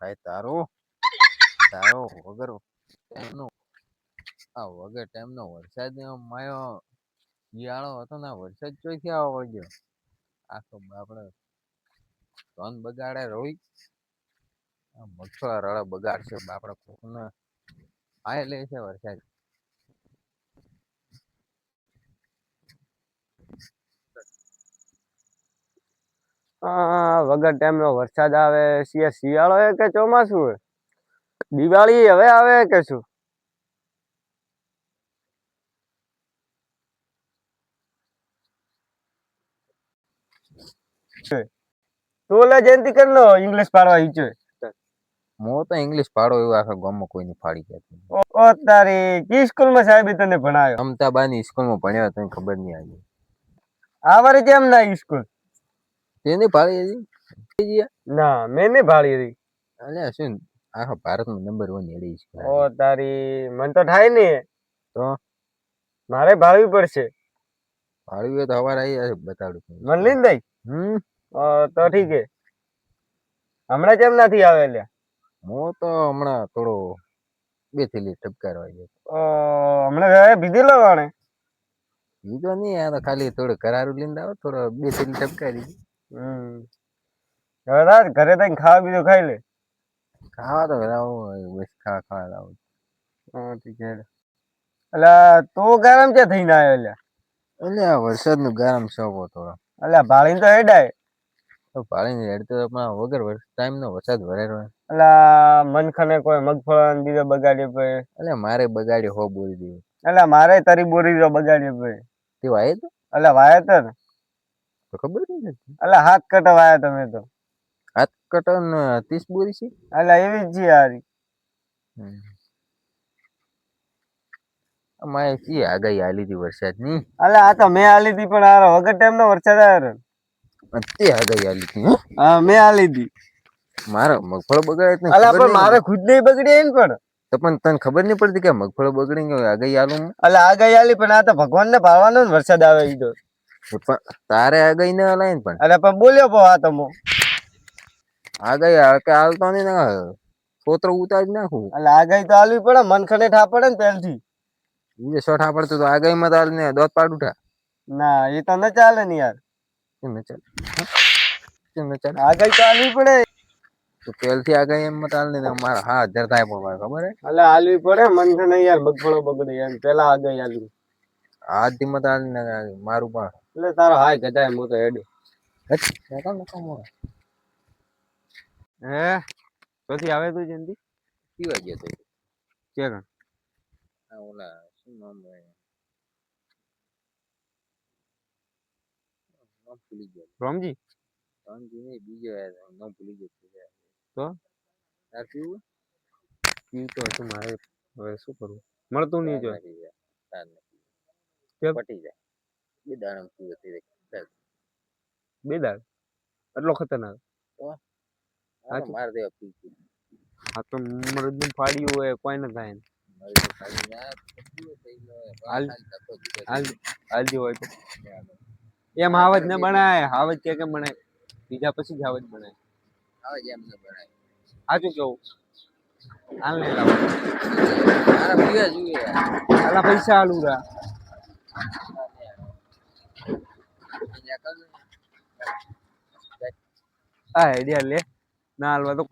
ભાઈ તારો તારો વગર ટાઈમનો વગર ટાઈમનો વરસાદ માયો શિયાળો હતો ને વરસાદ ચોઈથી આવવા વળગ્યો. આખો આપણે ધન બગાડે રોઈ મચ્છર રળે બગાડશે બાપડા કોકને આ લે છે વરસાદ. વગર ટાઈમ નો વરસાદ આવે શિયાળો હે કે ચોમાસું હે? દિવાળી હવે આવે કે શું? તું જયંતિ કર લો ઇંગ્લિશ પાડવા ઈચ્છે. હું તો ઇંગ્લિશ પાડો એવું આખા ગામમાં કોઈને ફાડી ગયા. ઓ તારી કી સ્કૂલ માં સાહેબ તને ભણાયો? અમતાબાની સ્કૂલ માં ભણ્યો તને ખબર નહીં આવી. આ વારે કેમ ના સ્કૂલ? તેની પાડી હતી ના મેં નહીં ભાળી હતી. અલ્યા શું આખા ભારતમાં નંબર 1 એડી છે. ઓ તારી મન તો થાય ને તો મારે ભાળવી પડશે. ભાળવી તો હવાર આવી બતાડું મન લઈને દઈ. તો ઠીક હે. હમણાં કેમ નથી આવે? લ્યા હું તો હમણાં થોડો 2 થેલી ટપકારવા ગયો. હમણાં ભીધેલો વાણે બીજો નહીં આ તો ખાલી થોડું કરારું લઈને આવો થોડો 2 થેલી ટપકારી. હવે ઘરે તને ખાવા બીજું ખાઈ લે. ખાવા તો આવું બસ ખાવા આવું. ઠીક હે. એટલે તું ગરમ છે થઈને આવ્યો? એટલે આ વરસાદ નું ગરમ શોખો થોડો. એટલે ભાળીને તો હેડાય. ભાળીને હેડતો વગર ટાઈમ નો વરસાદ ભરેલો. એટલે મનખને કોઈ મગફળી બીજો બગાડ્યો ભાઈ. એટલે મારે બગાડ્યો હો બોરી દીધો. એટલે મારે તારી બોરી બગાડ્યો ભાઈ. તે વાય તો એટલે વાયા તો ને તો ખબર નહીં. એટલે હાથ કટ વાયા તમે તો. હાથ કટન 30 બોરી છે. એટલે એવી જ છે યારી. અમારે કી આગાહી આલી હતી વરસાદ ની. એટલે આ તો મેં આલી હતી પણ આ વગર ટાઈમ નો વરસાદ આવ્યો. તે આગાહી આલી હતી? હા મેં આલી હતી. મારો મગફળો બગાડે ને. એટલે પણ મારે ખુદ નહીં બગડી ને પણ. તો પણ તને ખબર નહીં પડતી કે મગફળો બગડી ગયો આગાહી આલું? એટલે આગાહી આલી પણ આ તો ભગવાન ને ભાવવાનો વરસાદ આવે ઈ તો. તારે આગાહી ના હલાય ને પણ. એટલે પણ બોલ્યો પો આ તમો આગાહી કે હાલતો નહીં ને પોતરો ઉતારી નાખું. એટલે આગાહી તો આલવી પડે મન ખને ઠા પડે ને પહેલથી. બીજે સોઠા પડતું તો આગાહીમાં તો ને દોત પાડ ઉઠા. ના એ તો ન ચાલે ને યાર. કેમ ન ચાલે? આગાહી તો આલવી પડે. તો પહેલથી આગાહી એમ મત આલ ને મારા 1000 થાય પણ ખબર હે? એટલે આલવી પડે મન ખને યાર મગફળો બગડે એમ પેલા આગાહી આલવી. આજ થી મત આલ ને મારું પણ. એટલે તારો હાય ગધાય હું તો હેડે. હે પછી આવે તું જલ્દી પીવા ગયો તો કે ઓલા શું નામ ભૂલી ગયો. રોમજી નહીં બીજો નામ ભૂલી ગયો. તો તાર પીવું તો હતું મારે હવે શું કરવું મળતું નહીં જો પટી જાય. 2 દાડા પીવું. 2 દાડા એટલો ખતરનાક મારે દેવા પી. આ તો મરદનું ફાડ્યું હોય કોઈ ન થાય ને. હાલજી હોય તો એમ હાવજ ને બનાય. હાવજ કે કેમ બનાય બીજા પછી જ હાવજ બનાય. હાવજ એમ ન બનાય. સાચું કેવું હાલ નહીં લાવો મારા પીવા જોઈએ. આલા પૈસા હાલું રા આ આઈડિયા લે ના હાલવા તો